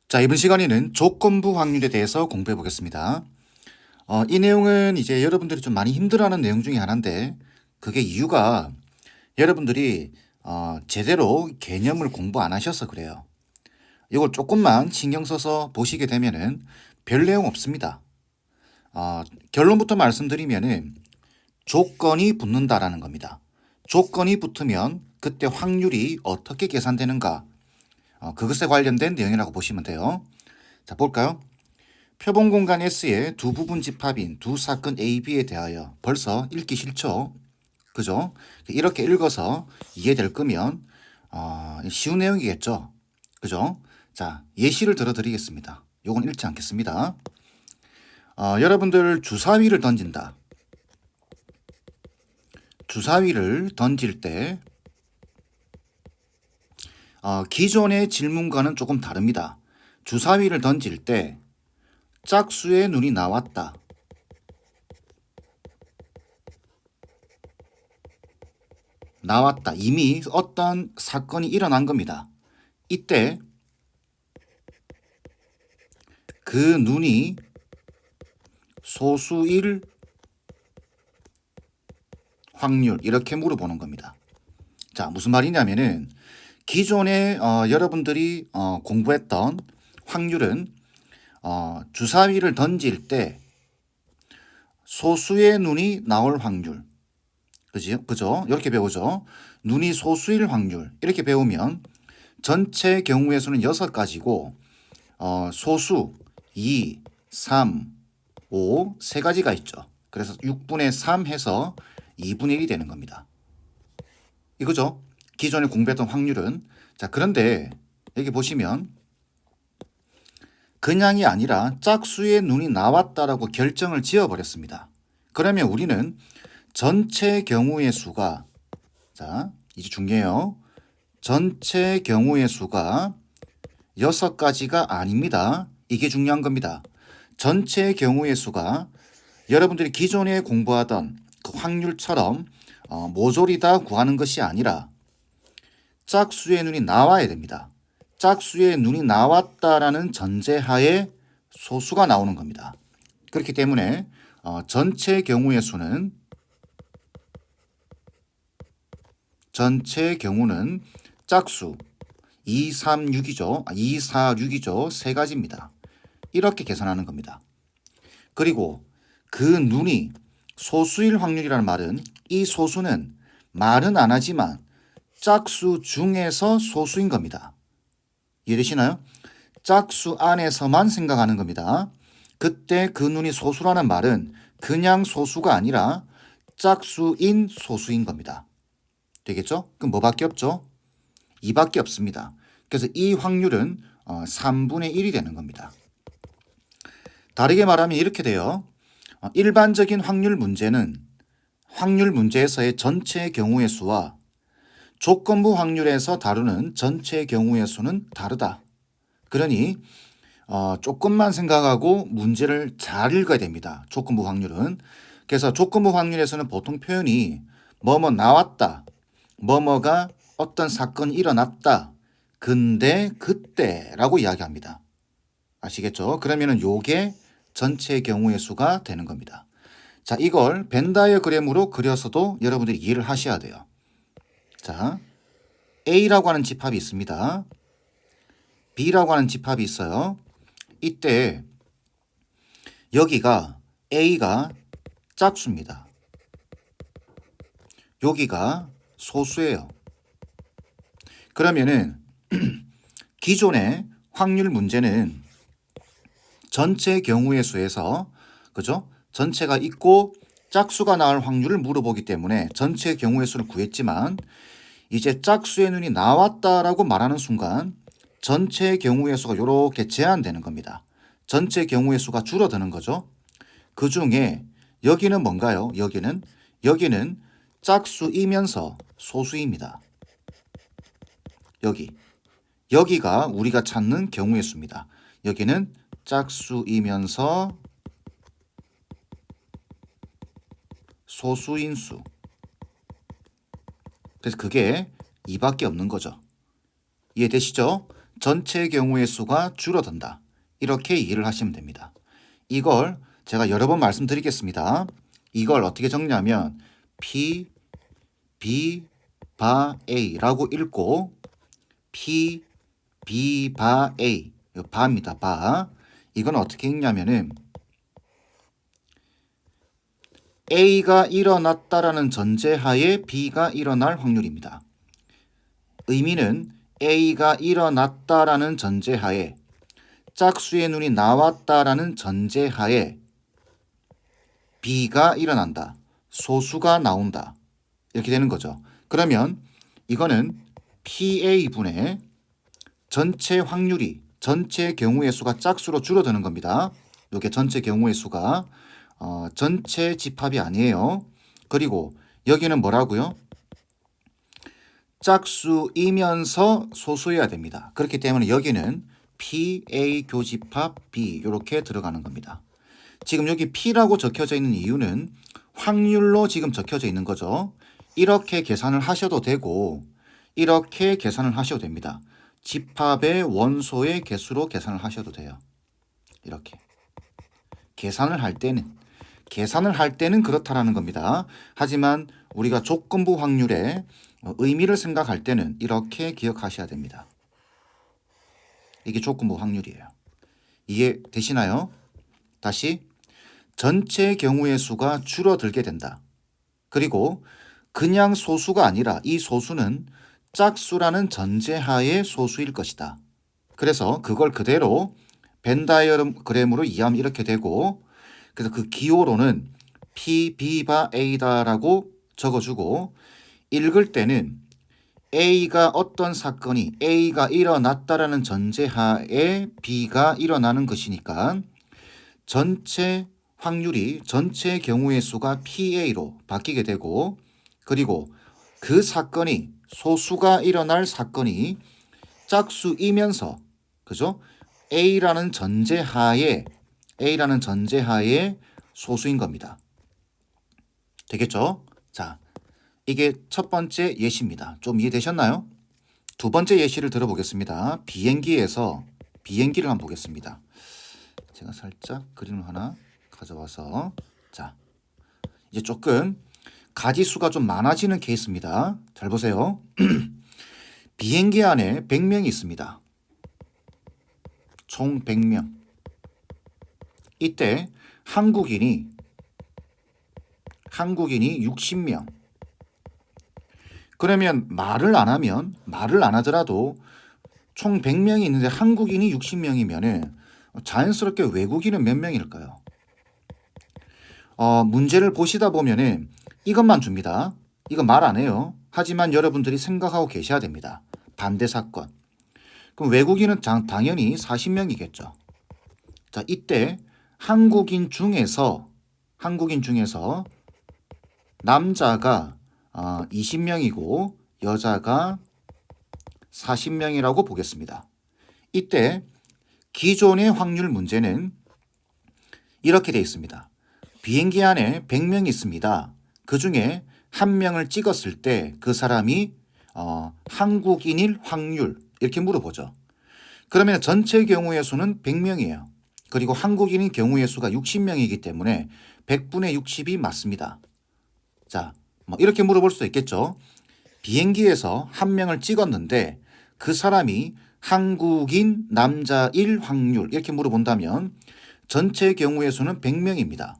자, 이번 시간에는 조건부 확률에 대해서 공부해 보겠습니다. 이 내용은 이제 여러분들이 좀 많이 힘들어하는 내용 중에 하나인데, 그게 이유가 여러분들이 제대로 개념을 공부 안 하셔서 그래요. 이걸 조금만 신경 써서 보시게 되면은 별 내용 없습니다. 결론부터 말씀드리면은 조건이 붙는다라는 겁니다. 조건이 붙으면 그때 확률이 어떻게 계산되는가, 그것에 관련된 내용이라고 보시면 돼요. 자, 볼까요? 표본 공간 S의 두 부분 집합인 두 사건 A, B에 대하여 벌써 읽기 싫죠? 그죠? 이렇게 읽어서 이해될 거면 쉬운 내용이겠죠? 그죠? 자, 예시를 들어드리겠습니다. 요건 읽지 않겠습니다. 여러분들 주사위를 던진다. 주사위를 던질 때 기존의 질문과는 조금 다릅니다. 주사위를 던질 때 짝수의 눈이 나왔다. 나왔다. 이미 어떤 사건이 일어난 겁니다. 이때 그 눈이 소수일 확률, 이렇게 물어보는 겁니다. 자, 무슨 말이냐면은 기존에 여러분들이 공부했던 확률은 주사위를 던질 때 소수의 눈이 나올 확률, 그죠? 이렇게 배우죠. 눈이 소수일 확률, 이렇게 배우면 전체 경우의 수는 6가지고 소수 2, 3, 5, 세 가지가 있죠. 그래서 6분의 3 해서 2분의 1이 되는 겁니다. 이거죠. 기존에 공부했던 확률은. 자, 그런데 여기 보시면 그냥이 아니라 짝수의 눈이 나왔다라고 결정을 지어버렸습니다. 그러면 우리는 전체 경우의 수가, 자, 이제 중요해요. 전체 경우의 수가 6가지가 아닙니다. 이게 중요한 겁니다. 전체 경우의 수가 여러분들이 기존에 공부하던 그 확률처럼 모조리 다 구하는 것이 아니라 짝수의 눈이 나와야 됩니다. 짝수의 눈이 나왔다라는 전제하에 소수가 나오는 겁니다. 그렇기 때문에 전체 경우의 수는 짝수 2, 3, 6이죠. 2, 4, 6이죠. 세 가지입니다. 이렇게 계산하는 겁니다. 그리고 그 눈이 소수일 확률이라는 말은 이 소수는 말은 안 하지만 짝수 중에서 소수인 겁니다. 이해되시나요? 짝수 안에서만 생각하는 겁니다. 그때 그 눈이 소수라는 말은 그냥 소수가 아니라 짝수인 소수인 겁니다. 되겠죠? 그럼 뭐밖에 없죠? 2밖에 없습니다. 그래서 이 확률은 3분의 1이 되는 겁니다. 다르게 말하면 이렇게 돼요. 일반적인 확률 문제는 확률 문제에서의 전체 경우의 수와 조건부 확률에서 다루는 전체 경우의 수는 다르다. 그러니 조금만 생각하고 문제를 잘 읽어야 됩니다. 조건부 확률은. 그래서 조건부 확률에서는 보통 표현이 뭐뭐 나왔다, 뭐뭐가 어떤 사건이 일어났다, 근데 그때라고 이야기합니다. 아시겠죠? 그러면은 요게 전체 경우의 수가 되는 겁니다. 자, 이걸 벤 다이어그램으로 그려서도 여러분들이 이해를 하셔야 돼요. 자, A라고 하는 집합이 있습니다. B라고 하는 집합이 있어요. 이때 여기가 A가 짝수입니다. 여기가 소수예요. 그러면은 기존의 확률 문제는 전체 경우의 수에서, 그죠? 전체가 있고 짝수가 나올 확률을 물어보기 때문에 전체 경우의 수를 구했지만 이제 짝수의 눈이 나왔다라고 말하는 순간 전체 경우의 수가 이렇게 제한되는 겁니다. 전체 경우의 수가 줄어드는 거죠. 그 중에 여기는 뭔가요? 여기는 짝수이면서 소수입니다. 여기가 우리가 찾는 경우의 수입니다. 여기는 짝수이면서 소수인 수. 그래서 그게 2밖에 없는 거죠. 이해되시죠? 전체 경우의 수가 줄어든다. 이렇게 이해를 하시면 됩니다. 이걸 제가 여러 번 말씀드리겠습니다. 이걸 어떻게 적냐면 P, B, 바 A라고 읽고 P, B, 바 A, 바입니다. 바. 이건 어떻게 읽냐면은 A가 일어났다라는 전제하에 B가 일어날 확률입니다. 의미는 A가 일어났다라는 전제하에 짝수의 눈이 나왔다라는 전제하에 B가 일어난다. 소수가 나온다. 이렇게 되는 거죠. 그러면 이거는 PA분의 전체 확률이 전체 경우의 수가 짝수로 줄어드는 겁니다. 이게 전체 경우의 수가 전체 집합이 아니에요. 그리고 여기는 뭐라고요? 짝수이면서 소수여야 됩니다. 그렇기 때문에 여기는 PA 교집합 B 이렇게 들어가는 겁니다. 지금 여기 P라고 적혀져 있는 이유는 확률로 지금 적혀져 있는 거죠. 이렇게 계산을 하셔도 되고 이렇게 계산을 하셔도 됩니다. 집합의 원소의 개수로 계산을 하셔도 돼요. 이렇게 계산을 할 때는 그렇다라는 겁니다. 하지만 우리가 조건부 확률의 의미를 생각할 때는 이렇게 기억하셔야 됩니다. 이게 조건부 확률이에요. 이해되시나요? 다시 전체 경우의 수가 줄어들게 된다. 그리고 그냥 소수가 아니라 이 소수는 짝수라는 전제하에 소수일 것이다. 그래서 그걸 그대로 벤 다이어그램으로 이해하면 이렇게 되고 그래서 그 기호로는 P, B, 바 A다라고 적어주고 읽을 때는 A가 어떤 사건이 A가 일어났다라는 전제하에 B가 일어나는 것이니까 전체 확률이 전체 경우의 수가 PA로 바뀌게 되고 그리고 그 사건이 소수가 일어날 사건이 짝수이면서 그죠? A라는 전제하에 소수인 겁니다. 되겠죠? 자, 이게 첫 번째 예시입니다. 좀 이해되셨나요? 두 번째 예시를 들어보겠습니다. 비행기를 한번 보겠습니다. 제가 살짝 그림을 하나 가져와서 자, 이제 조금 가지수가 좀 많아지는 케이스입니다. 잘 보세요. 비행기 안에 100명이 있습니다. 총 100명. 이때 한국인이 60명. 그러면 말을 안 하더라도 총 100명이 있는데 한국인이 60명이면은 자연스럽게 외국인은 몇 명일까요? 문제를 보시다 보면은 이것만 줍니다. 이거 말 안 해요. 하지만 여러분들이 생각하고 계셔야 됩니다. 반대 사건. 그럼 외국인은 당연히 40명이겠죠. 자, 이때 한국인 중에서 남자가 20명이고 여자가 40명이라고 보겠습니다. 이때 기존의 확률 문제는 이렇게 되어 있습니다. 비행기 안에 100명이 있습니다. 그 중에 한 명을 찍었을 때 그 사람이 한국인일 확률 이렇게 물어보죠. 그러면 전체 경우의 수는 100명이에요. 그리고 한국인인 경우의 수가 60명이기 때문에 100분의 60이 맞습니다. 자, 뭐 이렇게 물어볼 수 있겠죠. 비행기에서 한 명을 찍었는데 그 사람이 한국인 남자일 확률 이렇게 물어본다면 전체 경우의 수는 100명입니다.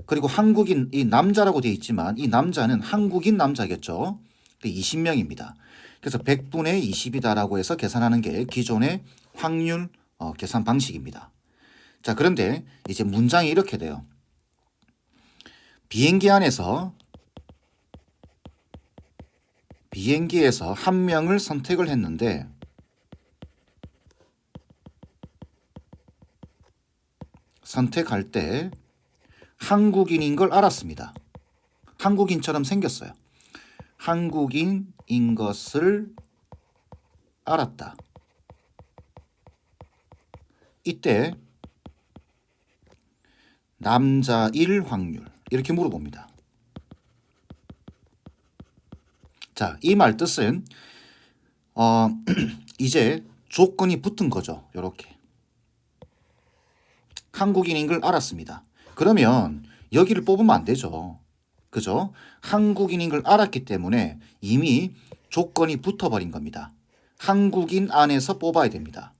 그리고 한국인 이 남자라고 되어 있지만 이 남자는 한국인 남자겠죠. 20명입니다. 그래서 100분의 20이다라고 해서 계산하는 게 기존의 확률 계산 방식입니다. 자, 그런데 이제 문장이 이렇게 돼요. 비행기에서 한 명을 선택을 했는데 선택할 때 한국인인 걸 알았습니다. 한국인처럼 생겼어요. 한국인인 것을 알았다. 이때 남자일 확률 이렇게 물어봅니다. 자, 이 말 뜻은 이제 조건이 붙은 거죠. 요렇게. 한국인인 걸 알았습니다. 그러면 여기를 뽑으면 안 되죠. 그죠? 한국인인 걸 알았기 때문에 이미 조건이 붙어버린 겁니다. 한국인 안에서 뽑아야 됩니다.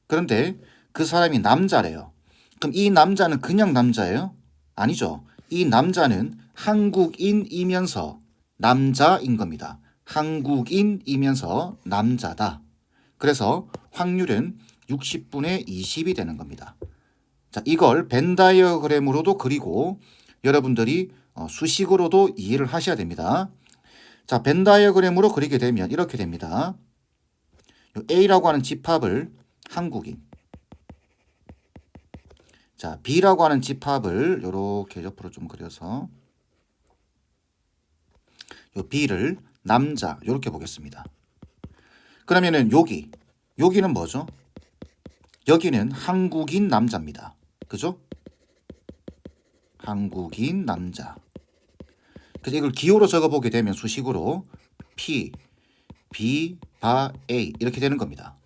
그런데 그 사람이 남자래요. 그럼 이 남자는 그냥 남자예요? 아니죠. 이 남자는 한국인이면서 남자인 겁니다. 한국인이면서 남자다. 그래서 확률은 60분의 20이 되는 겁니다. 자, 이걸 벤 다이어그램으로도 그리고 여러분들이 수식으로도 이해를 하셔야 됩니다. 자, 벤 다이어그램으로 그리게 되면 이렇게 됩니다. A라고 하는 집합을 한국인, 자, B라고 하는 집합을 이렇게 옆으로 좀 그려서 요 B를 남자 이렇게 보겠습니다. 그러면은 여기는 뭐죠? 여기는 한국인 남자입니다. 그죠? 한국인 남자. 그래서 이걸 기호로 적어보게 되면 수식으로 P, B, 바, A 이렇게 되는 겁니다.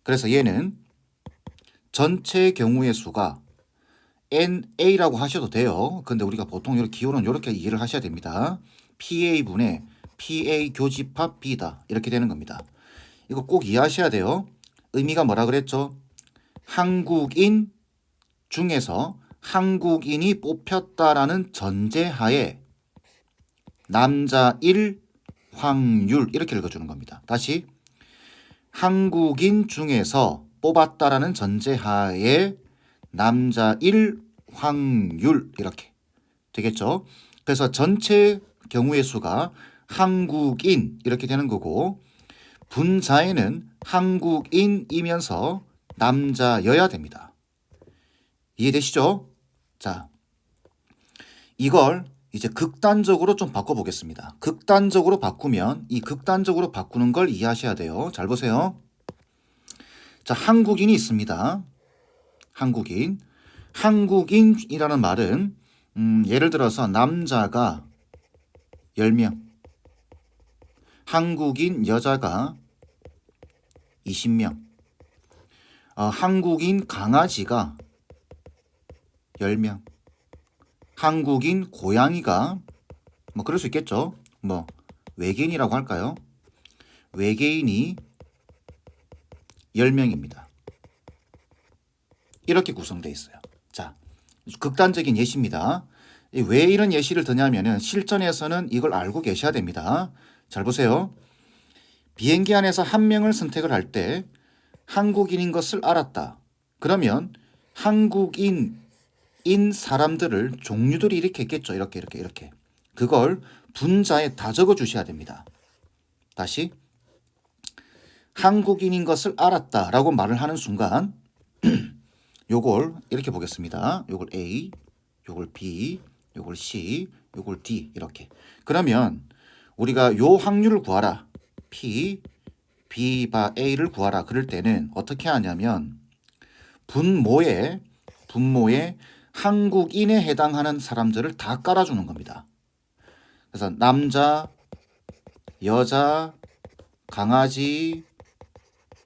그래서 얘는 전체 경우의 수가 NA라고 하셔도 돼요. 근데 우리가 보통 이렇게 기호는 이렇게 이해를 하셔야 됩니다. PA분의 PA 교집합 B다. 이렇게 되는 겁니다. 이거 꼭 이해하셔야 돼요. 의미가 뭐라 그랬죠? 한국인 중에서 한국인이 뽑혔다라는 전제하에 남자일 확률 이렇게 읽어주는 겁니다. 다시 한국인 중에서 뽑았다라는 전제하에 남자일 확률 이렇게 되겠죠. 그래서 전체 경우의 수가 한국인 이렇게 되는 거고 분자에는 한국인이면서 남자여야 됩니다. 이해되시죠? 자, 이걸 이제 극단적으로 좀 바꿔보겠습니다. 극단적으로 바꾸면 이 극단적으로 바꾸는 걸 이해하셔야 돼요. 잘 보세요. 자, 한국인이 있습니다. 한국인이라는 말은 예를 들어서 남자가 10명, 한국인 여자가 20명, 한국인 강아지가 10명, 한국인 고양이가 뭐 그럴 수 있겠죠. 뭐 외계인이라고 할까요? 외계인이 10명입니다. 이렇게 구성되어 있어요. 자, 극단적인 예시입니다. 왜 이런 예시를 드냐면은 실전에서는 이걸 알고 계셔야 됩니다. 잘 보세요. 비행기 안에서 한 명을 선택을 할 때 한국인인 것을 알았다. 그러면 한국인인 사람들을 종류들이 이렇게 있겠죠. 이렇게. 그걸 분자에 다 적어 주셔야 됩니다. 다시 한국인인 것을 알았다라고 말을 하는 순간 요걸 이렇게 보겠습니다. 요걸 A, 요걸 B, 요걸 C, 요걸 D 이렇게. 그러면 우리가 요 확률을 구하라. P, B, 바 A를 구하라. 그럴 때는 어떻게 하냐면 분모에 한국인에 해당하는 사람들을 다 깔아주는 겁니다. 그래서 남자, 여자, 강아지,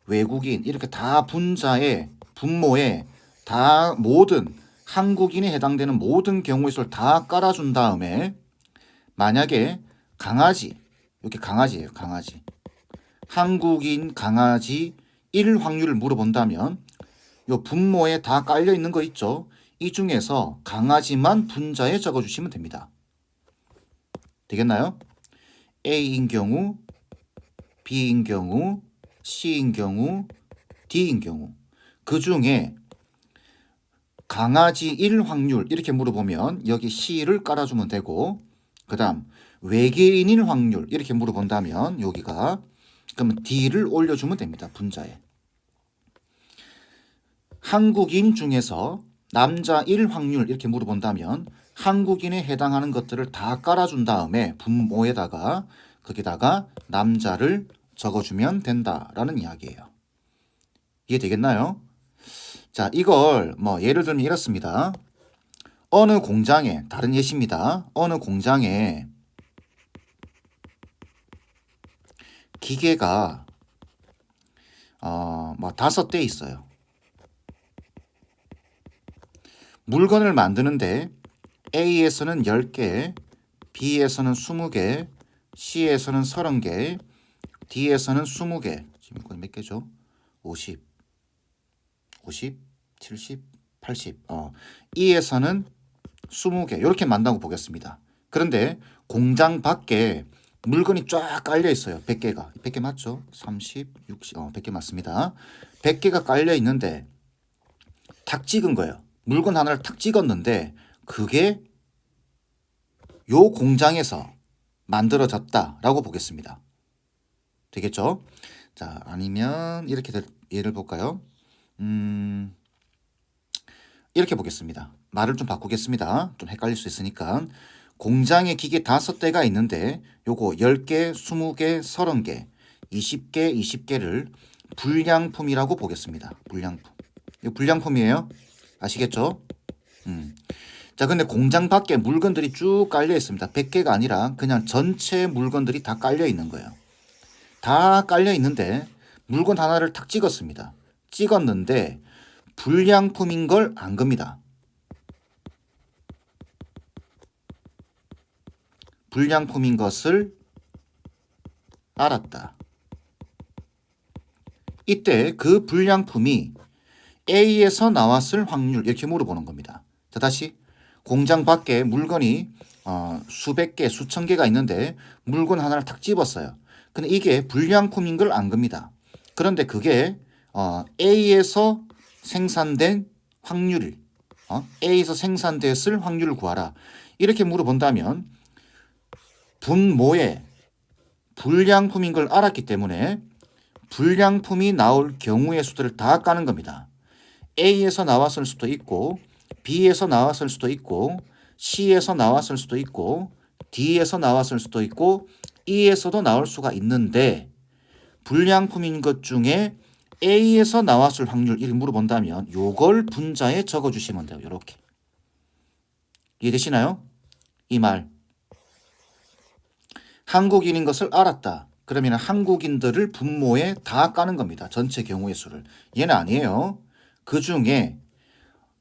외국인 이렇게 다 분모에 다 모든 한국인에 해당되는 모든 경우의 수를 다 깔아준 다음에 만약에 강아지, 이렇게 강아지예요. 강아지. 한국인 강아지 1 확률을 물어본다면 요 분모에 다 깔려 있는 거 있죠. 이 중에서 강아지만 분자에 적어주시면 됩니다. 되겠나요? A인 경우, B인 경우, C인 경우, D인 경우 그 중에 강아지 1 확률 이렇게 물어보면 여기 C를 깔아주면 되고 그 다음 외계인일 확률 이렇게 물어본다면 여기가 그러면 D를 올려주면 됩니다. 분자에. 한국인 중에서 남자 1 확률 이렇게 물어본다면 한국인에 해당하는 것들을 다 깔아준 다음에 분모에다가 거기다가 남자를 적어주면 된다라는 이야기예요. 이해되겠나요? 자, 이걸 뭐 예를 들면 이렇습니다. 어느 공장에 다른 예시입니다. 어느 공장에 기계가 뭐 5대 있어요. 물건을 만드는데 A에서는 10개, B에서는 20개, C에서는 30개, D에서는 20개. 지금 이건 몇 개죠? 50, 70, 80. E에서는 20개. 이렇게 만든다고 보겠습니다. 그런데 공장 밖에 물건이 쫙 깔려 있어요. 100개가. 100개 맞죠? 30, 60, 100개 맞습니다. 100개가 깔려 있는데 탁 찍은 거예요. 물건 하나를 탁 찍었는데 그게 요 공장에서 만들어졌다라고 보겠습니다. 되겠죠? 자, 아니면 이렇게 예를 볼까요? 이렇게 보겠습니다. 말을 좀 바꾸겠습니다. 좀 헷갈릴 수 있으니까. 공장에 기계 5대가 있는데 요거 10개, 20개, 30개, 20개, 20개를 불량품이라고 보겠습니다. 불량품. 이거 불량품이에요. 아시겠죠? 자, 근데 공장 밖에 물건들이 쭉 깔려 있습니다. 100개가 아니라 그냥 전체 물건들이 다 깔려 있는 거예요. 다 깔려 있는데 물건 하나를 탁 찍었습니다. 찍었는데 불량품인 걸 안 겁니다. 불량품인 것을 알았다. 이때 그 불량품이 A에서 나왔을 확률 이렇게 물어보는 겁니다. 자, 다시 공장 밖에 물건이 수백 개, 수천 개가 있는데 물건 하나를 탁 집었어요. 근데 이게 불량품인 걸 안 겁니다. 그런데 그게 A에서 생산된 확률, A에서 생산됐을 확률을 구하라. 이렇게 물어본다면 분모에 불량품인 걸 알았기 때문에 불량품이 나올 경우의 수들을 다 까는 겁니다. A에서 나왔을 수도 있고 B에서 나왔을 수도 있고 C에서 나왔을 수도 있고 D에서 나왔을 수도 있고 E에서도 나올 수가 있는데 불량품인 것 중에 A에서 나왔을 확률 이렇게 물어본다면 요걸 분자에 적어주시면 돼요. 이렇게. 이해되시나요? 이 말. 한국인인 것을 알았다. 그러면 한국인들을 분모에 다 까는 겁니다. 전체 경우의 수를. 얘는 아니에요. 그 중에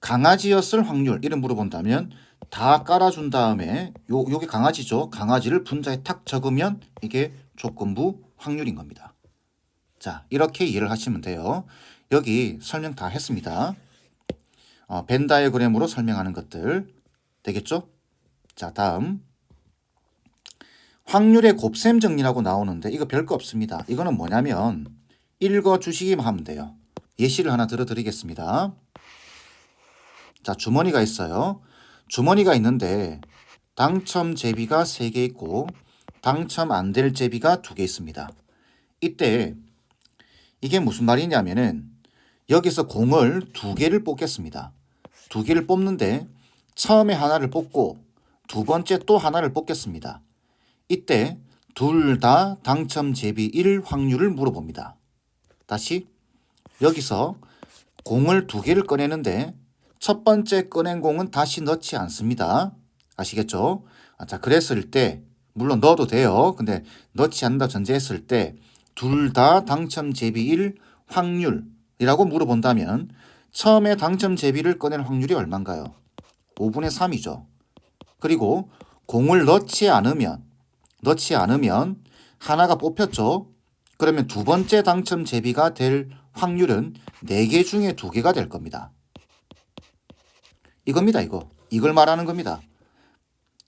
강아지였을 확률 이름 물어본다면 다 깔아준 다음에 요게 강아지죠. 강아지를 분자에 탁 적으면 이게 조건부 확률인 겁니다. 자, 이렇게 이해를 하시면 돼요. 여기 설명 다 했습니다. 벤 다이어그램으로 설명하는 것들 되겠죠? 자, 다음 확률의 곱셈 정리라고 나오는데 이거 별거 없습니다. 이거는 뭐냐면 읽어주시기만 하면 돼요. 예시를 하나 들어드리겠습니다. 자, 주머니가 있어요. 주머니가 있는데 당첨 제비가 3개 있고 당첨 안 될 제비가 2개 있습니다. 이때 이게 무슨 말이냐면은 여기서 공을 2개를 뽑겠습니다. 2개를 뽑는데 처음에 하나를 뽑고 두 번째 또 하나를 뽑겠습니다. 이때 둘 다 당첨 제비일 확률을 물어봅니다. 다시 여기서 공을 2개를 꺼내는데 첫 번째 꺼낸 공은 다시 넣지 않습니다. 아시겠죠? 자, 그랬을 때 물론 넣어도 돼요. 근데 넣지 않는다 전제했을 때 둘 다 당첨 제비일 확률이라고 물어본다면 처음에 당첨 제비를 꺼낼 확률이 얼마인가요? 5분의 3이죠. 그리고 공을 넣지 않으면 하나가 뽑혔죠. 그러면 두 번째 당첨 제비가 될 확률은 4개 중에 2개가 될 겁니다. 이겁니다. 이걸 말하는 겁니다.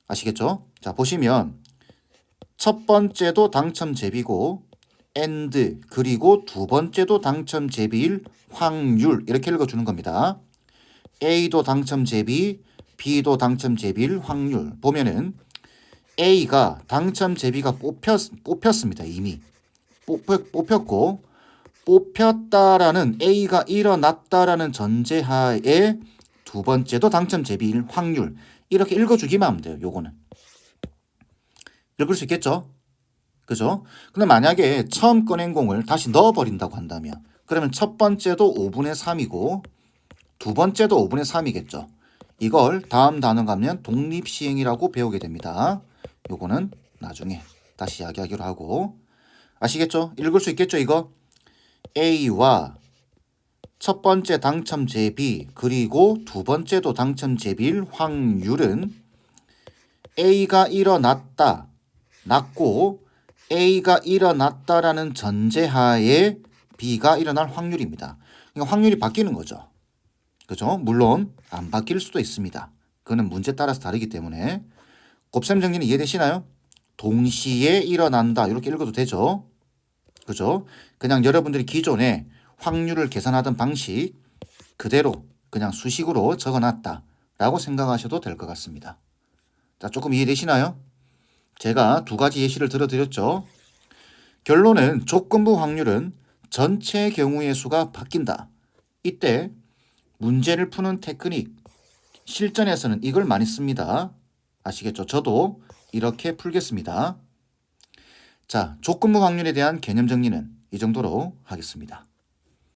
아시겠죠? 자, 보시면 첫 번째도 당첨 제비고 and 그리고 두 번째도 당첨 제비일 확률 이렇게 읽어주는 겁니다. A도 당첨 제비, B도 당첨 제비일 확률 보면은 A가 당첨 제비가 뽑혔습니다. 이미 뽑혔고 뽑혔다라는 A가 일어났다라는 전제하에 두 번째도 당첨 제비일 확률 이렇게 읽어주기만 하면 돼요. 요거는 읽을 수 있겠죠? 그죠? 근데 만약에 처음 꺼낸 공을 다시 넣어버린다고 한다면 그러면 첫 번째도 5분의 3이고 두 번째도 5분의 3이겠죠. 이걸 다음 단어 가면 독립시행이라고 배우게 됩니다. 요거는 나중에 다시 이야기하기로 하고 아시겠죠? 읽을 수 있겠죠 이거? A와 첫 번째 당첨 제비 그리고 두 번째도 당첨 제비일 확률은 A가 일어났다, 났고 A가 일어났다라는 전제하에 B가 일어날 확률입니다. 그러니까 확률이 바뀌는 거죠. 그죠? 물론 안 바뀔 수도 있습니다. 그거는 문제 따라서 다르기 때문에. 곱셈 정리는 이해되시나요? 동시에 일어난다 이렇게 읽어도 되죠. 그죠? 그냥 여러분들이 기존에 확률을 계산하던 방식 그대로 그냥 수식으로 적어놨다 라고 생각하셔도 될 것 같습니다. 자, 조금 이해되시나요? 제가 두 가지 예시를 들어드렸죠. 결론은 조건부 확률은 전체 경우의 수가 바뀐다. 이때 문제를 푸는 테크닉, 실전에서는 이걸 많이 씁니다. 아시겠죠? 저도 이렇게 풀겠습니다. 자, 조건부 확률에 대한 개념 정리는 이 정도로 하겠습니다.